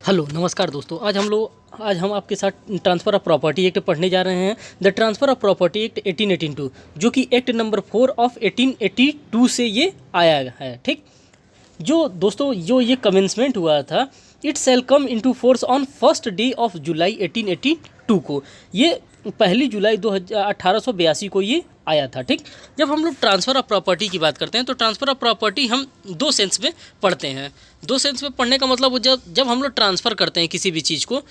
Hello नमस्कार दोस्तों। आज हम आपके साथ ट्रांसफ़र ऑफ प्रॉपर्टी एक्ट पढ़ने जा रहे हैं। The transfer of property act 1882 जो कि एक्ट नंबर 4 ऑफ 1882 से ये आया है। ठीक, जो दोस्तों जो ये कमेंसमेंट हुआ था, it shall come into force on first day of July 1882 को। ये 1 जुलाई 1882 को ये आया था। ठीक, जब हम लोग ट्रांसफ़र ऑफ प्रॉपर्टी की बात करते हैं तो ट्रांसफ़र ऑफ प्रॉपर्टी हम दो सेंस में पढ़ते हैं। दो सेंस में पढ़ने का मतलब वो जब हम लोग ट्रांसफ़र करते हैं किसी भी चीज़ को,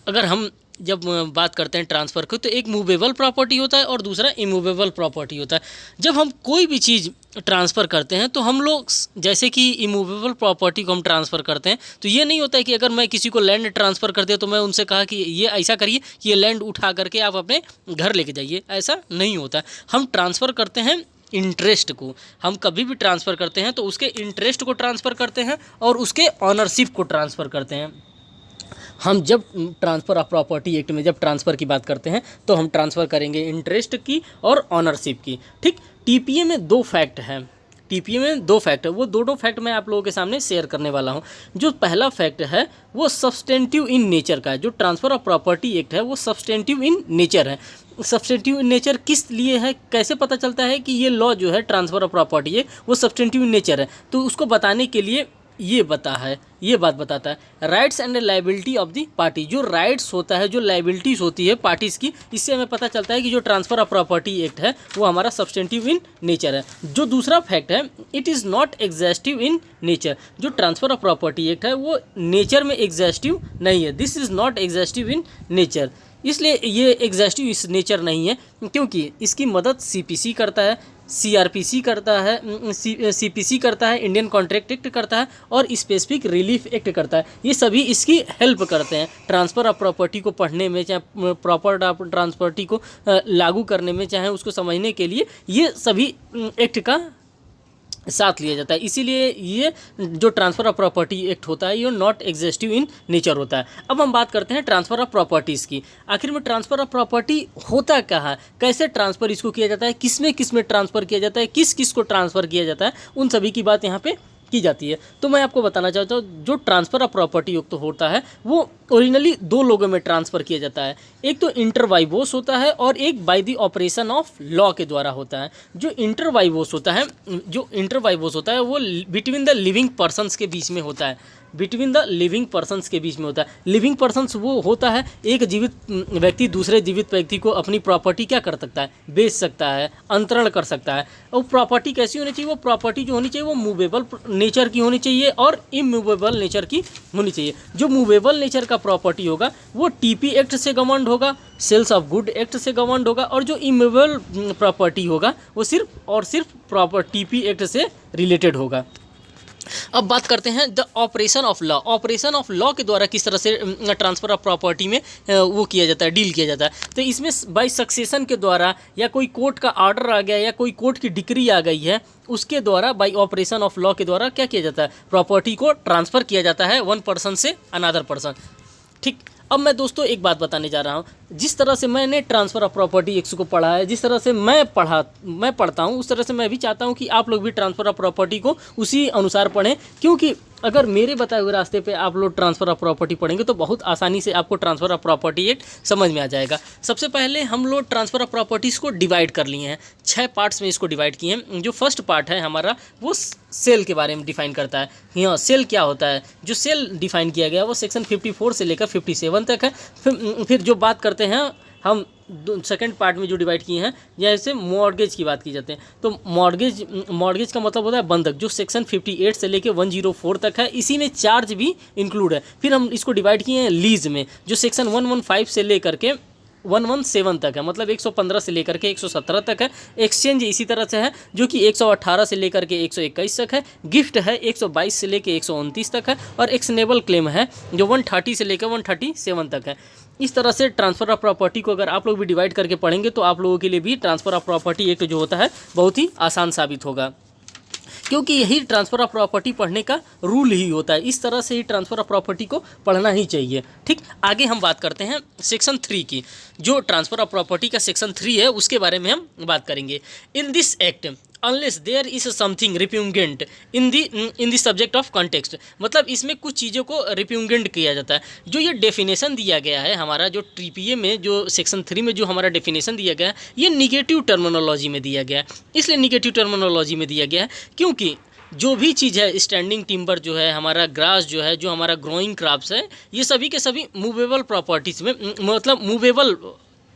अगर हम जब बात करते हैं ट्रांसफ़र को, तो एक मूवेबल प्रॉपर्टी होता है और दूसरा इमूवेबल प्रॉपर्टी होता है। जब हम कोई भी चीज़ ट्रांसफ़र करते हैं तो हम लोग जैसे कि इमूवेबल प्रॉपर्टी को हम ट्रांसफ़र करते हैं तो ये नहीं होता है कि अगर मैं किसी को लैंड ट्रांसफ़र कर दिया तो मैं उनसे कहा कि ये ऐसा करिए कि ये लैंड उठा करके आप अपने घर लेके जाइए, ऐसा नहीं होता। हम ट्रांसफ़र करते हैं इंटरेस्ट को। हम कभी भी ट्रांसफ़र करते हैं तो उसके इंटरेस्ट को ट्रांसफ़र करते हैं और उसके ऑनरशिप को ट्रांसफ़र करते हैं। हम जब ट्रांसफ़र ऑफ प्रॉपर्टी एक्ट में जब ट्रांसफ़र की बात करते हैं तो हम ट्रांसफ़र करेंगे इंटरेस्ट की और ऑनरशिप की। ठीक, टीपीए में दो फैक्ट हैं। टीपीए में दो फैक्ट है, वो दोनों फैक्ट मैं आप लोगों के सामने शेयर करने वाला हूँ। जो पहला फैक्ट है वो सब्सटेंटिव इन नेचर का है। जो ट्रांसफ़र ऑफ प्रॉपर्टी एक्ट है वो सब्सटेंटिव इन नेचर है। सब्सटेंटिव इन नेचर किस लिए है, कैसे पता चलता है कि ये लॉ जो है ट्रांसफ़र ऑफ प्रॉपर्टी है वो सब्सटेंटिव इन नेचर है? तो उसको बताने के लिए ये बात बताता है rights and liability of the party. जो राइट्स होता है, जो लाइबिलिटीज़ होती है पार्टीज़ की, इससे हमें पता चलता है कि जो ट्रांसफ़र ऑफ प्रॉपर्टी एक्ट है वो हमारा सब्सटेंटिव इन नेचर है। जो दूसरा फैक्ट है, it is not exhaustive in nature. जो ट्रांसफ़र ऑफ प्रॉपर्टी एक्ट है वो नेचर में एग्जॉस्टिव नहीं है। This is not exhaustive in nature, इसलिए ये एग्जॉस्टिव इस नेचर नहीं है क्योंकि इसकी मदद सीपीसी करता है, सीआरपीसी करता है, सीपीसी करता है, इंडियन कॉन्ट्रैक्ट एक्ट करता है और स्पेसिफिक रिलीफ एक्ट करता है। ये सभी इसकी हेल्प करते हैं ट्रांसफ़र ऑफ प्रॉपर्टी को पढ़ने में, चाहे प्रॉपर ट्रांसपर्टी को लागू करने में, चाहे उसको समझने के लिए ये सभी एक्ट का साथ लिया जाता है। इसीलिए ये जो ट्रांसफ़र ऑफ प्रॉपर्टी एक्ट होता है ये नॉट एग्जॉस्टिव इन नेचर होता है। अब हम बात करते हैं ट्रांसफ़र ऑफ प्रॉपर्टीज़ की। आखिर में ट्रांसफ़र ऑफ प्रॉपर्टी होता क्या है, कैसे ट्रांसफ़र इसको किया जाता है, किस में ट्रांसफ़र किया जाता है, किस को ट्रांसफ़र किया जाता है, उन सभी की बात यहाँ पे की जाती है। तो मैं आपको बताना चाहता हूँ जो ट्रांसफ़र ऑफ प्रॉपर्टी युक्त होता है वो ओरिजिनली दो लोगों में ट्रांसफ़र किया जाता है। एक तो इंटरवाइवोस होता है और एक by the operation of law के द्वारा होता है। जो इंटरवाइवोस होता है वो बिटवीन द लिविंग पर्सनस के बीच में होता है। बिटवीन द लिविंग पर्सनस के बीच में होता है। लिविंग पर्सनस वो होता है, एक जीवित व्यक्ति दूसरे जीवित व्यक्ति को अपनी प्रॉपर्टी क्या कर सकता है, बेच सकता है, अंतरण कर सकता है। और प्रॉपर्टी कैसी होनी चाहिए, वो प्रॉपर्टी जो होनी चाहिए वो मूवेबल नेचर की होनी चाहिए और इमूवेबल नेचर की होनी चाहिए। जो मूवेबल नेचर का प्रॉपर्टी होगा वो टीपी एक्ट से गवर्नड होगा, सेल्स ऑफ गुड एक्ट से गवर्नड होगा, और जो इमूवेबल प्रॉपर्टी होगा वो सिर्फ और सिर्फ प्रॉपर टीपी एक्ट से रिलेटेड होगा। अब बात करते हैं the operation of law. Operation of law के द्वारा किस तरह से ट्रांसफ़र ऑफ प्रॉपर्टी में वो किया जाता है, डील किया जाता है। तो इसमें बाय सक्सेशन के द्वारा, या कोई कोर्ट का ऑर्डर आ गया या कोई कोर्ट की डिक्री आ गई है, उसके द्वारा बाय ऑपरेशन ऑफ लॉ के द्वारा क्या किया जाता है, प्रॉपर्टी को ट्रांसफ़र किया जाता है वन पर्सन से अनदर पर्सन। ठीक, अब मैं दोस्तों एक बात बताने जा रहा हूँ। जिस तरह से मैंने ट्रांसफ़र ऑफ प्रॉपर्टी एक्ट को पढ़ा है, जिस तरह से मैं पढ़ता हूँ, उस तरह से मैं भी चाहता हूँ कि आप लोग भी ट्रांसफ़र ऑफ प्रॉपर्टी को उसी अनुसार पढ़ें। क्योंकि अगर मेरे बताए हुए रास्ते पे आप लोग ट्रांसफ़र ऑफ प्रॉपर्टी पढ़ेंगे तो बहुत आसानी से आपको ट्रांसफ़र ऑफ प्रॉपर्टी एक्ट समझ में आ जाएगा। सबसे पहले हम लोग ट्रांसफ़र ऑफ प्रॉपर्टीज़ को डिवाइड कर लिए हैं, 6 पार्ट्स में इसको डिवाइड किए हैं। जो फर्स्ट पार्ट है हमारा वो सेल के बारे में डिफ़ाइन करता है। यहाँ सेल क्या होता है, जो सेल डिफ़ाइन किया गया वो सेक्शन 54 से लेकर 57 तक है। फिर जो बात करते हैं हम सेकंड पार्ट में जो डिवाइड किए हैं, जैसे मॉर्गेज की बात की जाते हैं तो मॉर्गेज का मतलब होता है बंधक, जो सेक्शन 58 से लेके 104 तक है। इसी में चार्ज भी इंक्लूड है। फिर हम इसको डिवाइड किए हैं लीज में, जो सेक्शन 115 से लेकर के 117 तक है, मतलब 115 से लेकर के 117 तक है। एक्सचेंज इसी तरह से है, जो कि 118 से लेकर के 121 तक है। गिफ्ट है 122 से लेकर 129 तक है। और एक्सनेबल क्लेम है जो 130 से लेकर 137 तक है। इस तरह से ट्रांसफ़र ऑफ प्रॉपर्टी को अगर आप लोग भी डिवाइड करके पढ़ेंगे तो आप लोगों के लिए भी ट्रांसफ़र ऑफ प्रॉपर्टी एक्ट जो होता है बहुत ही आसान साबित होगा, क्योंकि यही ट्रांसफ़र ऑफ प्रॉपर्टी पढ़ने का रूल ही होता है। इस तरह से ही ट्रांसफ़र ऑफ प्रॉपर्टी को पढ़ना ही चाहिए। ठीक, आगे हम बात करते हैं सेक्शन 3 की। जो ट्रांसफ़र ऑफ प्रॉपर्टी का सेक्शन 3 है उसके बारे में हम बात करेंगे। In this act unless there is something repugnant in the subject of context. मतलब इसमें कुछ चीज़ों को रिप्यूगेंट किया जाता है। जो ये डेफिनेशन दिया गया है हमारा, जो TPA में जो सेक्शन 3 में जो हमारा डेफिनेशन दिया गया है, ये निगेटिव टर्मिनोलॉजी में दिया गया है। इसलिए निगेटिव टर्मिनोलॉजी में दिया गया है क्योंकि जो भी चीज़ है, स्टैंडिंग टिम्बर जो है, हमारा ग्रास जो है, जो हमारा ग्रोइंग क्रॉप्स है, ये सभी के सभी मूवेबल प्रॉपर्टीज़ में, मतलब मूवेबल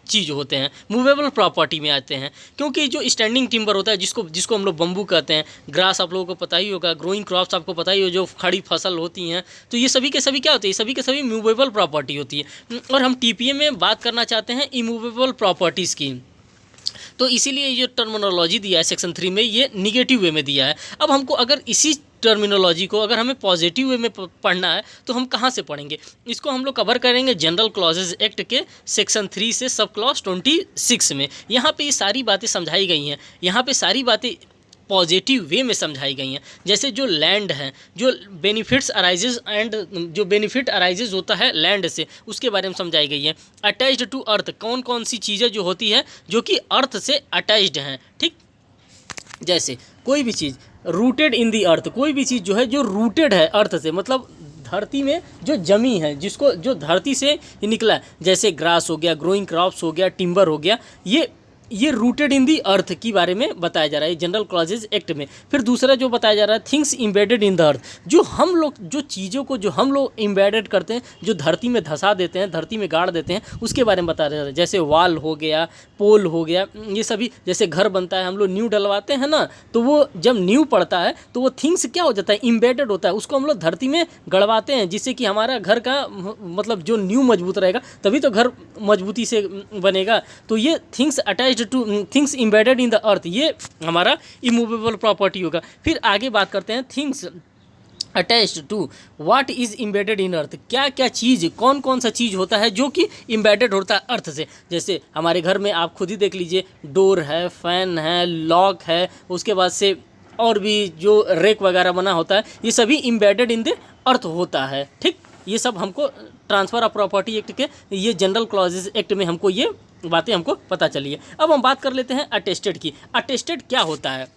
चीज़ होते हैं, मूवेबल प्रॉपर्टी में आते हैं। क्योंकि जो स्टैंडिंग टिम्बर होता है, जिसको हम लोग बम्बू कहते हैं, ग्रास आप लोगों को पता ही होगा, ग्रोइंग क्रॉप्स आपको पता ही हो, जो खड़ी फसल होती हैं, तो ये सभी के सभी क्या होते हैं, सभी के सभी मूवेबल प्रॉपर्टी होती है। और हम TPA में बात करना चाहते हैं इमूवेबल प्रॉपर्टीज़ की। तो इसीलिए ये टर्मिनोलॉजी दिया है सेक्शन 3 में, ये निगेटिव वे में दिया है। अब हमको अगर इसी टर्मिनोलॉजी को अगर हमें पॉजिटिव वे में पढ़ना है तो हम कहाँ से पढ़ेंगे? इसको हम लोग कवर करेंगे जनरल क्लॉजेज एक्ट के सेक्शन 3 से सब क्लॉज 26 में। यहाँ पे ये सारी बातें समझाई गई हैं, यहाँ पे सारी बातें पॉजिटिव वे में समझाई गई हैं। जैसे जो लैंड है, जो बेनिफिट्स अराइजेज एंड जो बेनिफिट अराइजेज होता है लैंड से, उसके बारे में समझाई गई है। अटैच्ड टू अर्थ, कौन कौन सी चीज़ें जो होती है जो कि अर्थ से अटैच्ड हैं, ठीक। जैसे कोई भी चीज़ रूटेड इन दी अर्थ, कोई भी चीज़ जो है जो रूटेड है अर्थ से, मतलब धरती में जो जमी है, जिसको जो धरती से ही निकला है, जैसे ग्रास हो गया, ग्रोइंग क्रॉप्स हो गया, टिम्बर हो गया, ये रूटेड इन दी अर्थ के बारे में बताया जा रहा है जनरल क्लॉजेज एक्ट में। फिर दूसरा जो बताया जा रहा है things embedded in the earth, जो हम लोग जो चीज़ों को जो हम लोग इम्बेडेड करते हैं, जो धरती में धंसा देते हैं, धरती में गाड़ देते हैं, उसके बारे में बताया जा रहा है। जैसे वाल हो गया, पोल हो गया, ये सभी। जैसे घर बनता है, हम लोग नींव डलवाते हैं ना, तो वो जब नींव पड़ता है तो वो थिंग्स क्या हो जाता है, इम्बेडेड होता है, उसको हम लोग धरती में गड़वाते हैं, जिससे कि हमारा घर का मतलब जो नींव मजबूत रहेगा, तभी तो घर मजबूती से बनेगा। तो ये things attached two things embedded in the earth, ये हमारा इमूवेबल प्रॉपर्टी होगा। फिर आगे बात करते हैं things attached to what is embedded in earth, क्या क्या चीज़, कौन कौन सा चीज़ होता है जो कि इम्बेडेड होता है अर्थ से। जैसे हमारे घर में आप खुद ही देख लीजिए, डोर है, फैन है, लॉक है, उसके बाद से और भी जो रेक वगैरह बना होता है, ये सभी इम्बेडेड इन द अर्थ होता है, ठीक। ये सब हमको ट्रांसफ़र ऑफ प्रॉपर्टी एक्ट के ये जनरल क्लॉजेज एक्ट में हमको ये बातें हमको पता चली है। अब हम बात कर लेते हैं अटेस्टेड की। अटेस्टेड क्या होता है?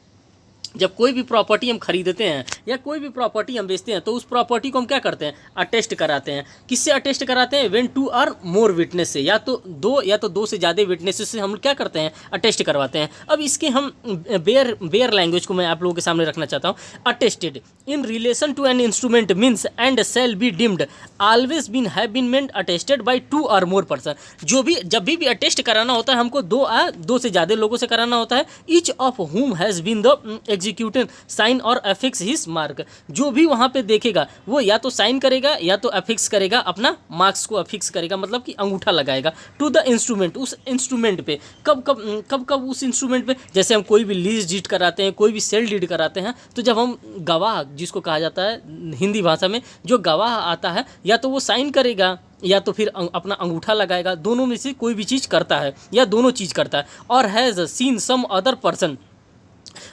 जब कोई भी प्रॉपर्टी हम खरीदते हैं या कोई भी प्रॉपर्टी हम बेचते हैं तो उस प्रॉपर्टी को हम क्या करते हैं, अटेस्ट कराते हैं। किससे अटेस्ट कराते हैं? When two or more witness से, या तो दो से ज़्यादा विटनेसेस से हम क्या करते हैं, अटेस्ट करवाते हैं। अब इसके हम बेयर लैंग्वेज को मैं आप लोगों के सामने रखना चाहता हूँ। Attested in relation to an instrument means and shall be deemed always been have been meant attested by 2 or more person. जब भी अटेस्ट कराना होता है हमको दो से ज़्यादा लोगों से कराना होता है। Each of whom has been the executive sign or affix his mark. जो भी वहाँ पे देखेगा वो या तो साइन करेगा या तो अफिक्स करेगा, अपना मार्क्स को अफिक्स करेगा, मतलब कि अंगूठा लगाएगा टू द इंस्ट्रूमेंट, उस इंस्ट्रूमेंट पे। कब उस इंस्ट्रूमेंट पे? जैसे हम कोई भी लीज डीड कराते हैं, कोई भी सेल डीड कराते हैं, तो जब हम गवाह, जिसको कहा जाता है हिंदी भाषा में जो गवाह आता है, या तो वो साइन करेगा या तो फिर अपना अंगूठा लगाएगा, दोनों में से कोई भी चीज़ करता है या दोनों चीज़ करता है। Or has seen some other person,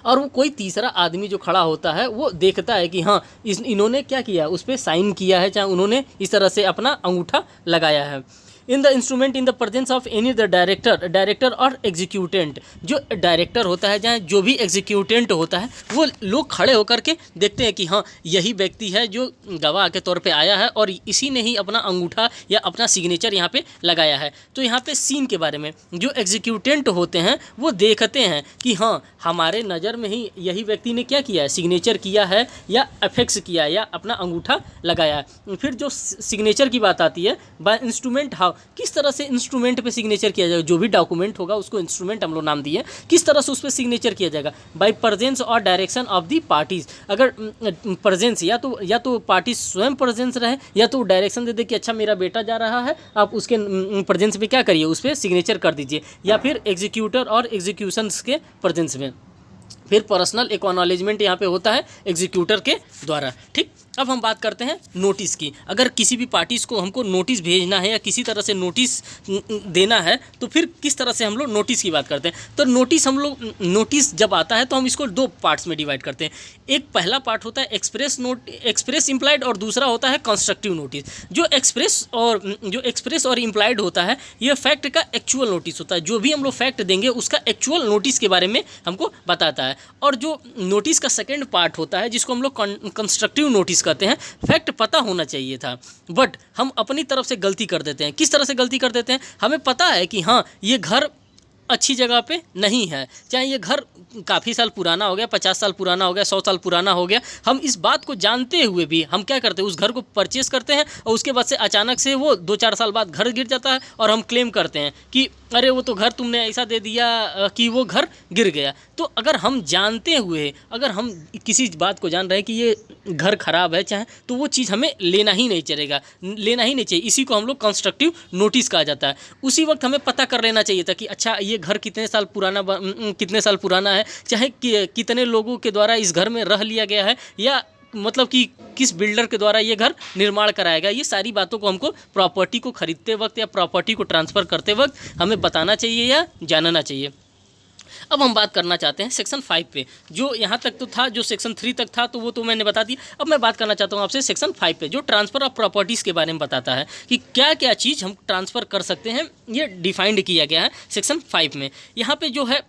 और वो कोई तीसरा आदमी जो खड़ा होता है वो देखता है कि हाँ इन्होंने क्या किया, उस पर साइन किया है, चाहे उन्होंने इस तरह से अपना अंगूठा लगाया है। In the instrument in the presence of any the director और एग्जीक्यूटेंट। जो डायरेक्टर होता है, जहाँ जो भी एग्जीक्यूटेंट होता है, वो लोग खड़े होकर के देखते हैं कि हाँ यही व्यक्ति है जो गवाह के तौर पे आया है और इसी ने ही अपना अंगूठा या अपना सिग्नेचर यहाँ पे लगाया है। तो यहाँ पे सीन के बारे में जो एग्जीक्यूटेंट होते हैं वो देखते हैं कि हाँ हमारे नज़र में ही यही व्यक्ति ने क्या किया है, सिग्नेचर किया है या अफेक्स किया है या अपना अंगूठा लगाया है। फिर जो सिग्नेचर की बात आती है, बाय इंस्ट्रूमेंट हाउ, किस तरह से इंस्ट्रूमेंट पे सिग्नेचर किया जाएगा। जो भी डॉक्यूमेंट होगा उसको इंस्ट्रूमेंट हम लोग नाम दिए, किस तरह से उस पर सिग्नेचर किया जाएगा। बाय प्रेजेंस और डायरेक्शन ऑफ दी पार्टीज। अगर प्रेजेंस या तो पार्टी स्वयं प्रेजेंस रहे या तो डायरेक्शन दे दे कि अच्छा मेरा बेटा जा रहा है, आप उसके प्रेजेंस में क्या करिए, उस पर सिग्नेचर कर दीजिए, या फिर एग्जीक्यूटर और एग्जीक्यूशंस के प्रेजेंस में। फिर पर्सनल एक्नॉलेजमेंट यहाँ पे होता है एग्जीक्यूटर के द्वारा, ठीक। अब हम बात करते हैं नोटिस की। अगर किसी भी पार्टीज़ को हमको नोटिस भेजना है या किसी तरह से नोटिस देना है तो फिर किस तरह से हम लोग नोटिस की बात करते हैं। तो नोटिस हम लोग नोटिस जब आता है तो हम इसको दो पार्ट्स में डिवाइड करते हैं। एक पहला पार्ट होता है एक्सप्रेस इम्प्लाइड और दूसरा होता है कंस्ट्रक्टिव नोटिस। जो एक्सप्रेस और इम्प्लाइड होता है ये फैक्ट का एक्चुअल नोटिस होता है। जो भी हम लोग फैक्ट देंगे उसका एक्चुअल नोटिस के बारे में हमको बताता है। और जो नोटिस का सेकेंड पार्ट होता है जिसको हम लोग कंस्ट्रक्टिव नोटिस कहते हैं, फैक्ट पता होना चाहिए था बट हम अपनी तरफ से गलती कर देते हैं। किस तरह से गलती कर देते हैं? हमें पता है कि हाँ ये घर अच्छी जगह पे नहीं है, चाहे ये घर काफ़ी साल पुराना हो गया, 50 साल पुराना हो गया, 100 साल पुराना हो गया, हम इस बात को जानते हुए भी हम क्या करते हैं, उस घर को परचेस करते हैं और उसके बाद से अचानक से वो 2-4 साल बाद घर गिर जाता है और हम क्लेम करते हैं कि अरे वो तो घर तुमने ऐसा दे दिया कि वो घर गिर गया। तो अगर हम जानते हुए अगर हम किसी बात को जान रहे हैं कि ये घर ख़राब है चाहे, तो वो चीज़ हमें लेना ही नहीं चाहिए। इसी को हम लोग कंस्ट्रक्टिव नोटिस कहा जाता है। उसी वक्त हमें पता कर लेना चाहिए था कि अच्छा ये घर कितने साल पुराना है, चाहे कितने लोगों के द्वारा इस घर में रह लिया गया है, या मतलब कि किस बिल्डर के द्वारा ये घर निर्माण कराया गया। ये सारी बातों को हमको प्रॉपर्टी को खरीदते वक्त या प्रॉपर्टी को ट्रांसफ़र करते वक्त हमें बताना चाहिए या जानना चाहिए। अब हम बात करना चाहते हैं सेक्शन 5 पे। जो यहाँ तक तो था, जो सेक्शन 3 तक था तो वो तो मैंने बता दिया। अब मैं बात करना चाहता हूँ आपसे सेक्शन 5 पे, जो ट्रांसफ़र ऑफ प्रॉपर्टीज़ के बारे में बताता है कि क्या क्या चीज़ हम ट्रांसफ़र कर सकते हैं। ये डिफाइंड किया गया है सेक्शन 5 में। यहाँ पे जो है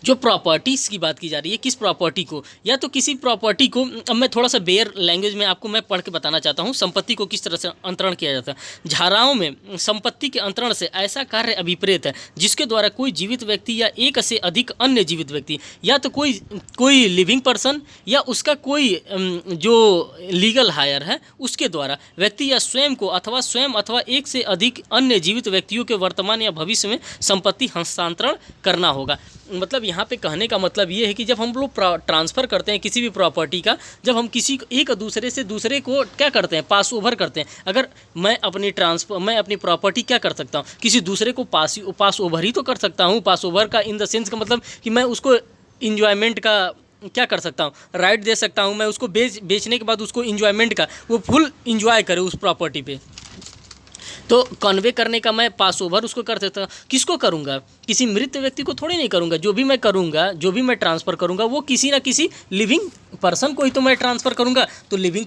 जो प्रॉपर्टीज़ की बात की जा रही है, किस प्रॉपर्टी को, या तो किसी प्रॉपर्टी को, अब मैं थोड़ा सा बेयर लैंग्वेज में आपको मैं पढ़ के बताना चाहता हूँ संपत्ति को किस तरह से अंतरण किया जाता है। धाराओं में संपत्ति के अंतरण से ऐसा कार्य अभिप्रेत है जिसके द्वारा कोई जीवित व्यक्ति या एक से अधिक अन्य जीवित व्यक्ति, या तो कोई लिविंग पर्सन या उसका कोई जो लीगल हायर है उसके द्वारा व्यक्ति या स्वयं को अथवा एक से अधिक अन्य जीवित व्यक्तियों के वर्तमान या भविष्य में संपत्ति हस्तांतरण करना होगा। मतलब यहाँ पे कहने का मतलब ये है कि जब हम लोग ट्रांसफ़र करते हैं किसी भी प्रॉपर्टी का, जब हम किसी एक दूसरे से दूसरे को क्या करते हैं, पास ओवर करते हैं। अगर मैं अपनी प्रॉपर्टी क्या कर सकता हूँ, किसी दूसरे को पास ओवर ही तो कर सकता हूँ। पास ओवर का इन द सेंस का मतलब कि मैं उसको इंजॉयमेंट का क्या कर सकता हूँ, राइट दे सकता हूँ। मैं उसको बेचने के बाद उसको इंजॉयमेंट का वो फुल इंजॉय करे उस प्रॉपर्टी पे। तो कन्वे करने का मैं पास ओवर उसको कर सकता हूँ। किसको करूँगा? किसी मृत व्यक्ति को थोड़ी नहीं करूँगा। जो भी मैं करूँगा, जो भी मैं ट्रांसफ़र करूँगा वो किसी ना किसी लिविंग पर्सन को ही तो मैं ट्रांसफ़र करूँगा। तो लिविंग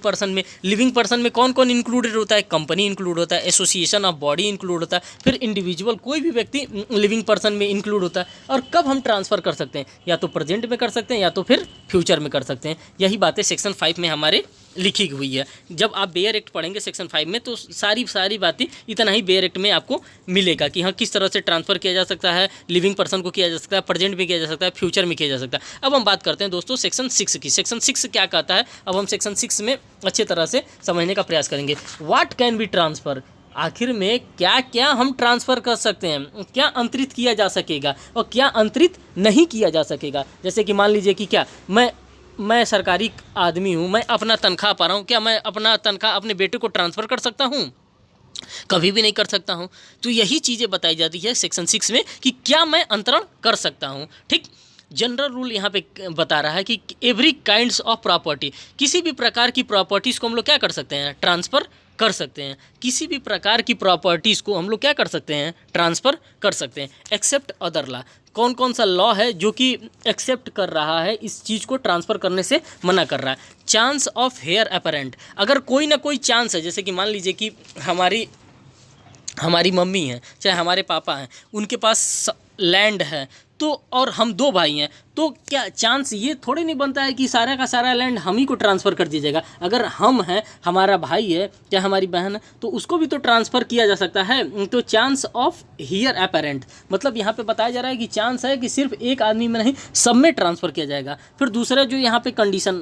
पर्सन में कौन कौन इंक्लूडेड होता है? कंपनी इंक्लूड होता है, एसोसिएशन ऑफ बॉडी इंक्लूड होता है, फिर इंडिविजुअल कोई भी व्यक्ति लिविंग पर्सन में इंक्लूड होता है। और कब हम ट्रांसफ़र कर सकते हैं? या तो प्रेजेंट में कर सकते हैं या तो फिर फ्यूचर में कर सकते हैं। यही बातें सेक्शन 5 में हमारे लिखी हुई है। जब आप बेयर एक्ट पढ़ेंगे सेक्शन 5 में तो सारी बातें इतना ही बेयर एक्ट में आपको मिलेगा कि हाँ किस तरह से ट्रांसफ़र किया जा सकता है, लिविंग पर्सन को किया जा सकता है, प्रेजेंट में किया जा सकता है, फ्यूचर में किया जा सकता है। अब हम बात करते हैं दोस्तों सेक्शन 6 की। सेक्शन 6 क्या कहता है, अब हम सेक्शन 6 में अच्छे तरह से समझने का प्रयास करेंगे। व्हाट कैन बी ट्रांसफ़र, आखिर में क्या क्या हम ट्रांसफ़र कर सकते हैं, क्या अंतरित किया जा सकेगा और क्या अंतरित नहीं किया जा सकेगा। जैसे कि मान लीजिए कि क्या मैं सरकारी आदमी हूँ, मैं अपना तनख्वाह पा रहा हूँ, क्या मैं अपना तनख्वाह अपने बेटे को ट्रांसफ़र कर सकता हूँ? कभी भी नहीं कर सकता हूँ। तो यही चीज़ें बताई जाती है सेक्शन 6 में कि क्या मैं अंतरण कर सकता हूँ। ठीक, जनरल रूल यहाँ पे बता रहा है कि एवरी काइंड्स ऑफ प्रॉपर्टी, किसी भी प्रकार की प्रॉपर्टीज़ को हम लोग क्या कर सकते हैं, ट्रांसफ़र कर सकते हैं। किसी भी प्रकार की प्रॉपर्टीज़ को हम लोग क्या कर सकते हैं, ट्रांसफ़र कर सकते हैं, एक्सेप्ट अदर लॉ। कौन कौन सा लॉ है जो कि एक्सेप्ट कर रहा है, इस चीज़ को ट्रांसफ़र करने से मना कर रहा है? चांस ऑफ हेयर अपरेंट, अगर कोई ना कोई चांस है, जैसे कि मान लीजिए कि हमारी मम्मी हैं चाहे हमारे पापा हैं, उनके पास लैंड है तो, और हम 2 भाई हैं, तो क्या चांस ये थोड़े नहीं बनता है कि सारा का सारा लैंड हम ही को ट्रांसफ़र कर दिया जाएगा। अगर हम हैं, हमारा भाई है या हमारी बहन है, तो उसको भी तो ट्रांसफ़र किया जा सकता है। तो चांस ऑफ हियर अपरेंट, मतलब यहाँ पे बताया जा रहा है कि चांस है कि सिर्फ एक आदमी में नहीं, सब में ट्रांसफ़र किया जाएगा। फिर दूसरा जो यहाँ पे कंडीशन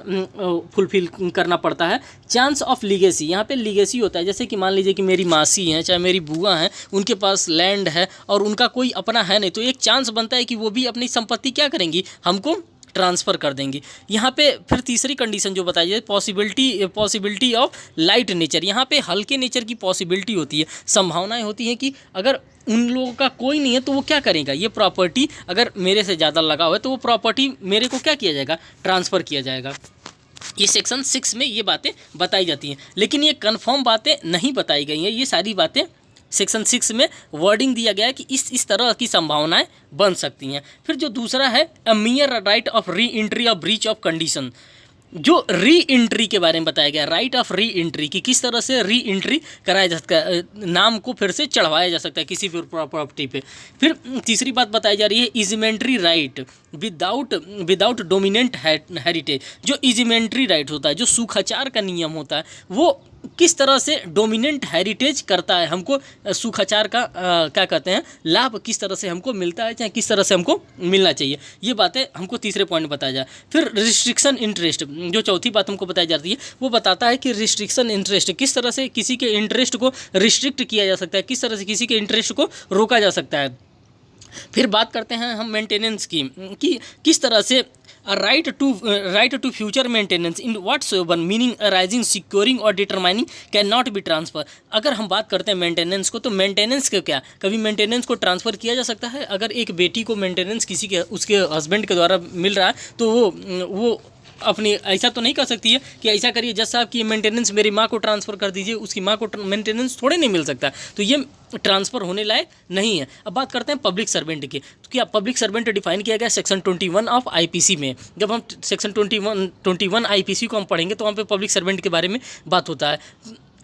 फुलफिल करना पड़ता है, चांस ऑफ लीगेसी। यहाँ पे लीगेसी होता है, जैसे कि मान लीजिए कि मेरी मासी हैं चाहे मेरी बुआ हैं, उनके पास लैंड है और उनका कोई अपना है नहीं, तो एक चांस बनता है कि वो भी अपनी संपत्ति क्या करेंगी, हमको ट्रांसफ़र कर देंगी। यहाँ पे फिर तीसरी कंडीशन जो बताई जाए, पॉसिबिलिटी ऑफ लाइट नेचर। यहाँ पे हल्के नेचर की पॉसिबिलिटी होती है, संभावनाएं होती हैं कि अगर उन लोगों का कोई नहीं है तो वो क्या करेगा, ये प्रॉपर्टी अगर मेरे से ज़्यादा लगा हुआ है तो वो प्रॉपर्टी मेरे को क्या किया जाएगा, ट्रांसफ़र किया जाएगा। ये सेक्शन 6 में ये बातें बताई जाती हैं, लेकिन ये कन्फर्म बातें नहीं बताई गई हैं। ये सारी बातें सेक्शन 6 में वर्डिंग दिया गया है कि इस तरह की संभावनाएं बन सकती हैं। फिर जो दूसरा है a mere right of re entry of breach of condition, जो री एंट्री के बारे में बताया गया, राइट ऑफ री एंट्री कि किस तरह से री एंट्री कराया जा सकता है, नाम को फिर से चढ़वाया जा सकता है किसी भी प्रॉपर्टी पे। फिर तीसरी बात बताई जा रही है इजिमेंट्री राइट विदाउट डोमिनेंट हेरिटेज। जो इजिमेंट्री राइट होता है, जो सूखाचार का नियम होता है, वो किस तरह से डोमिनेंट हेरिटेज करता है, हमको सूखाचार का क्या कहते हैं लाभ किस तरह से हमको मिलता है, चाहे किस तरह से हमको मिलना चाहिए, ये बातें हमको तीसरे पॉइंट में बताया जाए। फिर रिस्ट्रिक्शन इंटरेस्ट, जो चौथी बात हमको बताई जाती है, वो बताता है कि रिस्ट्रिक्शन इंटरेस्ट किस तरह से किसी के इंटरेस्ट को रिस्ट्रिक्ट किया जा सकता है, किस तरह से किसी के इंटरेस्ट को रोका जा सकता है। फिर बात करते हैं हम मेंटेनेंस की कि किस तरह से right to future maintenance in whatsoever meaning arising securing और determining can not be transfer. अगर हम बात करते हैं मेंटेनेंस को, तो मेंटेनेंस को क्या कभी मेंटेनेंस को ट्रांसफ़र किया जा सकता है? अगर एक बेटी को मेंटेनेंस किसी के उसके हस्बैंड के द्वारा मिल रहा है तो वो अपनी ऐसा तो नहीं कर सकती है कि ऐसा करिए जज साहब कि मेंटेनेंस मेरी माँ को ट्रांसफ़र कर दीजिए, उसकी माँ को मेंटेनेंस थोड़े नहीं मिल सकता, तो ये ट्रांसफ़र होने लायक नहीं है। अब बात करते हैं पब्लिक सर्वेंट की, तो क्या पब्लिक सर्वेंट डिफाइन किया गया सेक्शन 21 ऑफ आईपीसी में। जब हम सेक्शन 21 आईपीसी को हम पढ़ेंगे तो वहाँ पे पब्लिक सर्वेंट के बारे में बात होता है।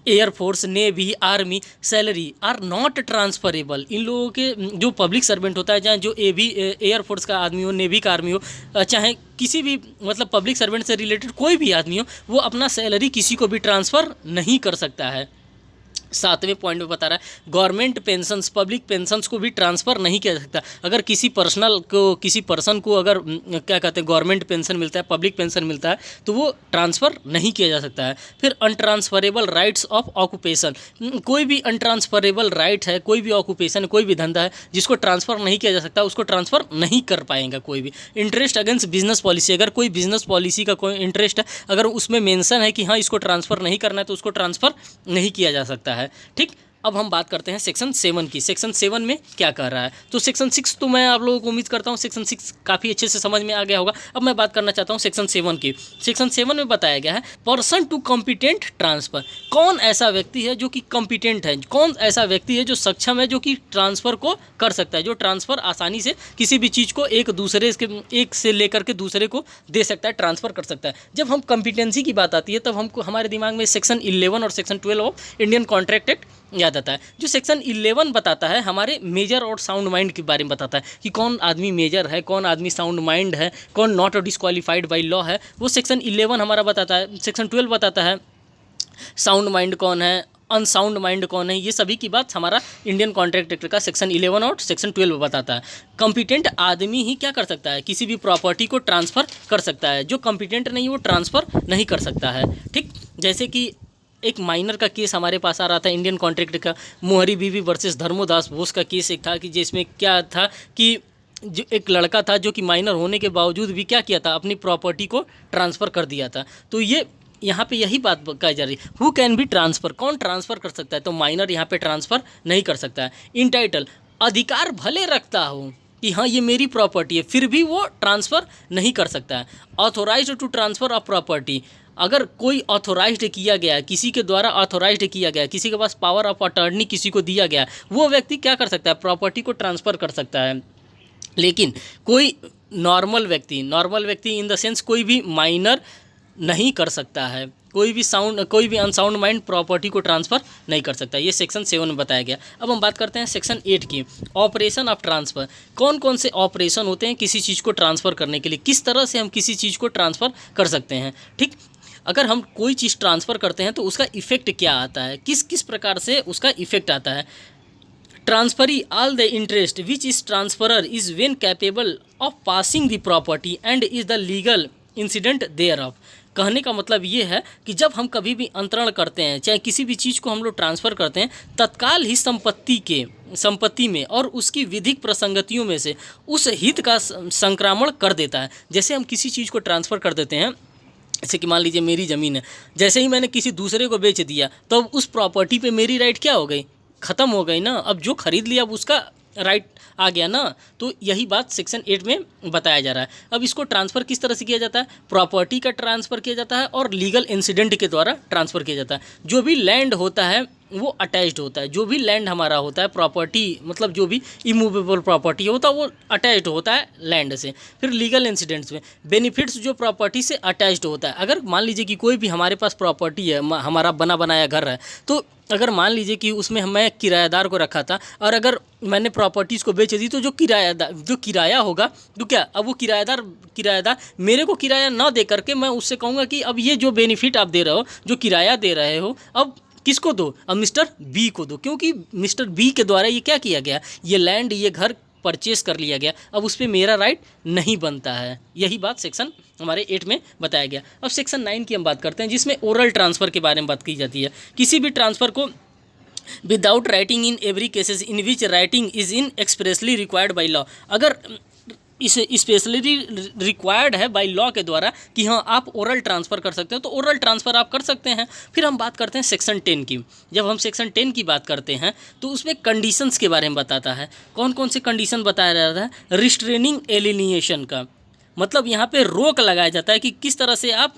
Air force, navy, army salary are not transferable. इन लोगों के जो पब्लिक सर्वेंट होता है, चाहे जो एयरफोर्स का आदमी हो, नेवी का आदमी हो, चाहे किसी भी मतलब पब्लिक सर्वेंट से रिलेटेड कोई भी आदमी हो, वो अपना सैलरी किसी को भी ट्रांसफ़र नहीं कर सकता है। 7वें पॉइंट में बता रहा है गवर्नमेंट पेंशन्स, पब्लिक पेंशन्स को भी ट्रांसफ़र नहीं किया जा सकता। अगर किसी पर्सन को अगर क्या कहते हैं गवर्नमेंट पेंशन मिलता है, पब्लिक पेंशन मिलता है, तो वो ट्रांसफ़र नहीं किया जा सकता है। फिर अनट्रांसफरेबल राइट्स ऑफ ऑक्यूपेशन, कोई भी अनट्रांसफरेबल राइट है, कोई भी ऑक्यूपेशन, कोई भी धंधा है जिसको ट्रांसफ़र नहीं किया जा सकता, उसको ट्रांसफ़र नहीं कर पाएगा कोई भी। इंटरेस्ट अगेंस्ट बिजनेस पॉलिसी, अगर कोई बिजनेस पॉलिसी का कोई इंटरेस्ट है, अगर उसमें मेंशन है कि हाँ इसको ट्रांसफ़र नहीं करना है, तो उसको ट्रांसफ़र नहीं किया जा सकता है। ठीक, अब हम बात करते हैं सेक्शन 7 की। सेक्शन 7 में क्या कर रहा है, तो सेक्शन 6 तो मैं आप लोगों को उम्मीद करता हूँ सेक्शन 6 काफ़ी अच्छे से समझ में आ गया होगा। अब मैं बात करना चाहता हूँ सेक्शन 7 की। सेक्शन 7 में बताया गया है पर्सन टू कॉम्पिटेंट ट्रांसफ़र। कौन ऐसा व्यक्ति है जो कि कॉम्पिटेंट है, कौन ऐसा व्यक्ति है जो सक्षम है, जो कि ट्रांसफ़र को कर सकता है, जो ट्रांसफ़र आसानी से किसी भी चीज़ को एक से लेकर के दूसरे को दे सकता है, ट्रांसफ़र कर सकता है। जब हम कॉम्पिटेंसी की बात आती है तब हमको हमारे दिमाग में सेक्शन 11 और section 12 of Indian contract act याद आता है। जो सेक्शन 11 बताता है हमारे मेजर और साउंड माइंड के बारे में बताता है कि कौन आदमी मेजर है, कौन आदमी साउंड माइंड है, कौन नॉट डिस्क्वालीफाइड बाय लॉ है, वो सेक्शन 11 हमारा बताता है। सेक्शन 12 बताता है साउंड माइंड कौन है, अनसाउंड माइंड कौन है, ये सभी की बात हमारा इंडियन कॉन्ट्रैक्ट एक्ट का सेक्शन 11 और सेक्शन 12 बताता है। कॉम्पिटेंट आदमी ही क्या कर सकता है, किसी भी प्रॉपर्टी को ट्रांसफ़र कर सकता है, जो कॉम्पिटेंट नहीं वो ट्रांसफ़र नहीं कर सकता है। ठीक, जैसे कि एक माइनर का केस हमारे पास आ रहा था इंडियन कॉन्ट्रैक्ट का, मोहरी बीवी वर्सेस धर्मोदास बोस का केस एक था कि जिसमें क्या था कि जो एक लड़का था जो कि माइनर होने के बावजूद भी क्या किया था, अपनी प्रॉपर्टी को ट्रांसफ़र कर दिया था। तो ये यहाँ पे यही बात कही जा रही है, हु कैन बी ट्रांसफ़र, कौन ट्रांसफ़र कर सकता है, तो माइनर यहाँ पे ट्रांसफ़र नहीं कर सकता है। इनटाइटल, अधिकार भले रखता हो कि हाँ ये मेरी प्रॉपर्टी है, फिर भी वो ट्रांसफ़र नहीं कर सकता है। Authorised to transfer of property, अगर कोई ऑथोराइज्ड किया गया, किसी के द्वारा ऑथोराइज्ड किया गया, किसी के पास पावर ऑफ अटॉर्नी किसी को दिया गया, वो व्यक्ति क्या कर सकता है, प्रॉपर्टी को ट्रांसफ़र कर सकता है। लेकिन कोई नॉर्मल व्यक्ति इन द सेंस कोई भी माइनर नहीं कर सकता है, कोई भी अनसाउंड माइंड प्रॉपर्टी को ट्रांसफ़र नहीं कर सकता। ये सेक्शन 7 में बताया गया। अब हम बात करते हैं सेक्शन 8 की, ऑपरेशन ऑफ ट्रांसफ़र। कौन कौन से ऑपरेशन होते हैं किसी चीज़ को ट्रांसफ़र करने के लिए, किस तरह से हम किसी चीज़ को ट्रांसफ़र कर सकते हैं। ठीक, अगर हम कोई चीज़ ट्रांसफ़र करते हैं तो उसका इफ़ेक्ट क्या आता है, किस किस प्रकार से उसका इफ़ेक्ट आता है। Transferee all the interest which is transferor is then capable of passing the property and is the legal incident thereof. कहने का मतलब ये है कि जब हम कभी भी अंतरण करते हैं, चाहे किसी भी चीज़ को हम लोग ट्रांसफ़र करते हैं, तत्काल ही संपत्ति में और उसकी विधिक प्रसंगतियों में से उस हित का संक्रामण कर देता है। जैसे हम किसी चीज़ को ट्रांसफ़र कर देते हैं, जैसे कि मान लीजिए मेरी ज़मीन है, जैसे ही मैंने किसी दूसरे को बेच दिया तो उस प्रॉपर्टी पे मेरी राइट क्या हो गई, ख़त्म हो गई ना। अब जो खरीद लिया अब उसका राइट आ गया ना। तो यही बात सेक्शन 8 में बताया जा रहा है। अब इसको ट्रांसफ़र किस तरह से किया जाता है, प्रॉपर्टी का ट्रांसफ़र किया जाता है और लीगल इंसिडेंट के द्वारा ट्रांसफ़र किया जाता है। जो भी लैंड होता है वो अटैच्ड होता है, जो भी लैंड हमारा होता है, प्रॉपर्टी मतलब जो भी इमूवेबल प्रॉपर्टी होता है वो अटैच्ड होता है लैंड से। फिर लीगल इंसिडेंट्स में बेनिफिट्स जो प्रॉपर्टी से अटैच्ड होता है। अगर मान लीजिए कि कोई भी हमारे पास प्रॉपर्टी है, हमारा बना बनाया घर है, तो अगर मान लीजिए कि उसमें मैं किराएदार को रखा था और अगर मैंने प्रॉपर्टीज़ को बेच दी, तो जो किराया होगा, तो क्या अब वो किराएदार मेरे को किराया ना दे करके मैं उससे कहूँगा कि अब ये जो बेनिफिट आप दे रहे हो, जो किराया दे रहे हो, अब किसको दो, अब मिस्टर बी को दो, क्योंकि मिस्टर बी के द्वारा ये क्या किया गया, ये लैंड, ये घर परचेस कर लिया गया, अब उस पर मेरा राइट नहीं बनता है। यही बात सेक्शन हमारे 8 में बताया गया। अब सेक्शन 9 की हम बात करते हैं, जिसमें ओरल ट्रांसफ़र के बारे में बात की जाती है। किसी भी ट्रांसफ़र को without writing in every cases in which writing is in expressly required by law, अगर इसे स्पेशली रिक्वायर्ड है बाई लॉ के द्वारा कि हाँ आप ओरल ट्रांसफ़र कर सकते हो, तो ओरल ट्रांसफ़र आप कर सकते हैं। फिर हम बात करते हैं सेक्शन 10 की। जब हम सेक्शन 10 की बात करते हैं तो उसमें कंडीशंस के बारे में बताता है। कौन कौन से कंडीशन बताया जाता है, रिस्ट्रेनिंग एलिनिएशन का मतलब यहाँ पे रोक लगाया जाता है कि किस तरह से आप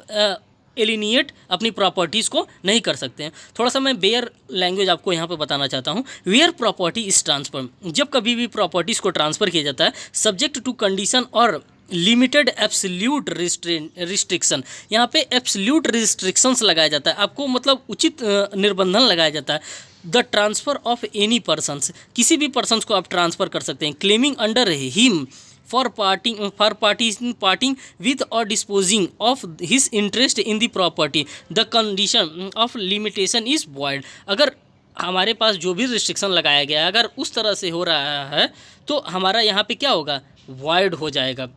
एलिनिएट अपनी प्रॉपर्टीज़ को नहीं कर सकते हैं। थोड़ा सा मैं बेयर लैंग्वेज आपको यहाँ पे बताना चाहता हूँ। वेयर प्रॉपर्टी इज ट्रांसफर, जब कभी भी प्रॉपर्टीज़ को ट्रांसफ़र किया जाता है सब्जेक्ट टू कंडीशन और लिमिटेड एब्सोल्यूट रिस्ट्रिक्शन, यहाँ पे एब्सोल्यूट रिस्ट्रिक्शंस लगाया जाता है आपको, मतलब उचित निर्बंधन लगाया जाता है। The transfer of any persons, किसी भी पर्सन्स को आप ट्रांसफ़र कर सकते हैं, claiming under him for parting with or disposing of his interest in the property, the condition of limitation is void। अगर हमारे पास जो भी रिस्ट्रिक्शन लगाया गया है अगर उस तरह से हो रहा है तो हमारा यहाँ पे क्या होगा, void हो जाएगा।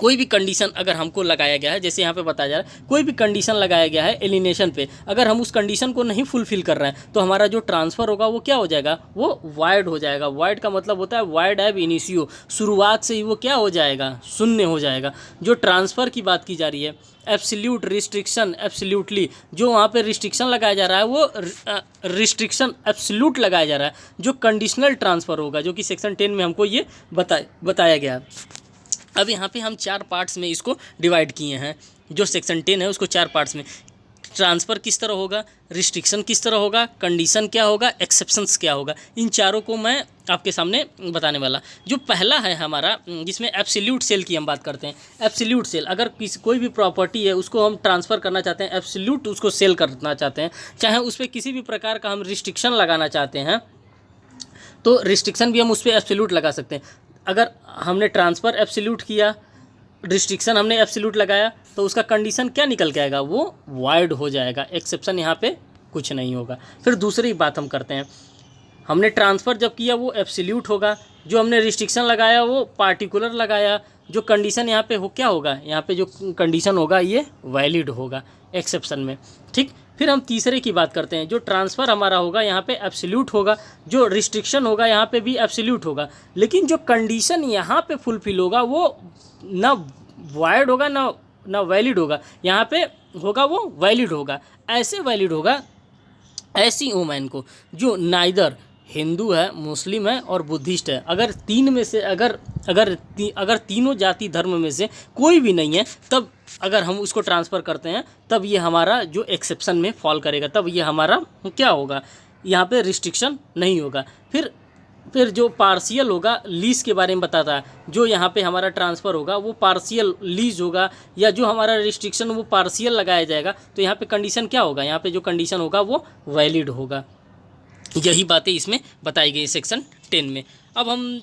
कोई भी कंडीशन अगर हमको लगाया गया है, जैसे यहाँ पे बताया जा रहा है, कोई भी कंडीशन लगाया गया है एलिनेशन पे, अगर हम उस कंडीशन को नहीं फुलफिल कर रहे हैं तो हमारा जो ट्रांसफ़र होगा वो क्या हो जाएगा, वो वाइड हो जाएगा। वाइड का मतलब होता है वाइड एब इनिशियो, शुरुआत से ही वो क्या हो जाएगा, शून्य हो जाएगा। जो ट्रांसफ़र की बात की जा रही है, एब्सोल्यूट रिस्ट्रिक्शन, एब्सोल्यूटली जो वहाँ पे रिस्ट्रिक्शन लगाया जा रहा है वो रिस्ट्रिक्शन एब्सोल्यूट लगाया जा रहा है। जो कंडीशनल ट्रांसफ़र होगा, जो कि सेक्शन 10 में हमको ये बताया गया है। अब यहाँ पे हम 4 पार्ट्स में इसको डिवाइड किए हैं। जो सेक्शन 10 है उसको 4 पार्ट्स में, ट्रांसफ़र किस तरह होगा, रिस्ट्रिक्शन किस तरह होगा, कंडीशन क्या होगा, एक्सेप्शंस क्या होगा, इन चारों को मैं आपके सामने बताने वाला। जो पहला है हमारा, जिसमें एब्सोल्यूट सेल की हम बात करते हैं। एब्सोल्यूट सेल, अगर कोई भी प्रॉपर्टी है उसको हम ट्रांसफ़र करना चाहते हैं, एब्सोल्यूट उसको सेल करना चाहते हैं, चाहे उस पर किसी भी प्रकार का हम रिस्ट्रिक्शन लगाना चाहते हैं तो रिस्ट्रिक्शन भी हम उस पर एब्सोल्यूट लगा सकते हैं। अगर हमने ट्रांसफ़र एब्सोल्यूट किया, रिस्ट्रिक्शन हमने एब्सोल्यूट लगाया, तो उसका कंडीशन क्या निकल के आएगा, वो वाइड हो जाएगा, एक्सेप्शन यहाँ पे कुछ नहीं होगा। फिर दूसरी बात हम करते हैं, हमने ट्रांसफ़र जब किया वो एब्सोल्यूट होगा, जो हमने रिस्ट्रिक्शन लगाया वो पार्टिकुलर लगाया, जो कंडीशन यहाँ पे हो क्या होगा, यहाँ पे जो कंडीशन होगा ये वैलिड होगा एक्सेप्शन में। ठीक, फिर हम तीसरे की बात करते हैं। जो ट्रांसफ़र हमारा होगा यहाँ पे एब्सोल्यूट होगा, जो रिस्ट्रिक्शन होगा यहाँ पे भी एब्सोल्यूट होगा, लेकिन जो कंडीशन यहाँ पे फुलफिल होगा वो ना वाइड होगा ना वैलिड होगा, यहाँ पे होगा वो वैलिड होगा। ऐसे वैलिड होगा ऐसी वुमेन को जो नाइदर हिंदू है, मुस्लिम है और बुद्धिस्ट है, अगर तीन में से अगर तीनों जाति धर्म में से कोई भी नहीं है, तब अगर हम उसको ट्रांसफ़र करते हैं तब ये हमारा जो एक्सेप्शन में फॉल करेगा, तब ये हमारा क्या होगा, यहाँ पे रिस्ट्रिक्शन नहीं होगा। फिर जो पार्शियल होगा, लीज़ के बारे में बताता है, जो यहाँ पे हमारा ट्रांसफ़र होगा वो पार्शियल लीज़ होगा, या जो हमारा रिस्ट्रिक्शन वो पार्शियल लगाया जाएगा, तो यहाँ पे कंडीशन क्या होगा, यहाँ पे जो कंडीशन होगा वो वैलिड होगा। यही बातें इसमें बताई गई सेक्शन 10 में। अब हम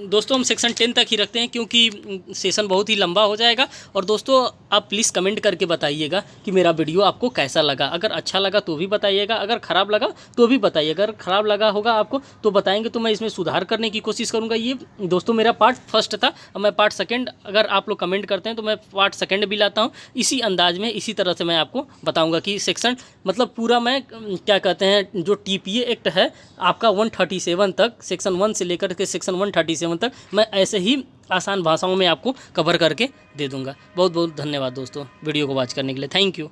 दोस्तों सेक्शन 10 तक ही रखते हैं क्योंकि सेशन बहुत ही लंबा हो जाएगा। और दोस्तों आप प्लीज़ कमेंट करके बताइएगा कि मेरा वीडियो आपको कैसा लगा। अगर अच्छा लगा तो भी बताइएगा, अगर ख़राब लगा तो भी बताइएगा। अगर ख़राब लगा होगा आपको तो बताएंगे तो मैं इसमें सुधार करने की कोशिश करूँगा। ये दोस्तों मेरा पार्ट फर्स्ट था, अब मैं पार्ट सेकेंड, अगर आप लोग कमेंट करते हैं तो मैं पार्ट सेकेंड भी लाता हूँ। इसी अंदाज में इसी तरह से मैं आपको बताऊँगा कि सेक्शन मतलब पूरा मैं क्या कहते हैं, जो TPA एक्ट है आपका 137 तक, सेक्शन 1 से लेकर के सेक्शन 137 तक मैं ऐसे ही आसान भाषाओं में आपको कवर करके दे दूंगा। बहुत बहुत धन्यवाद दोस्तों वीडियो को वॉच करने के लिए। Thank you.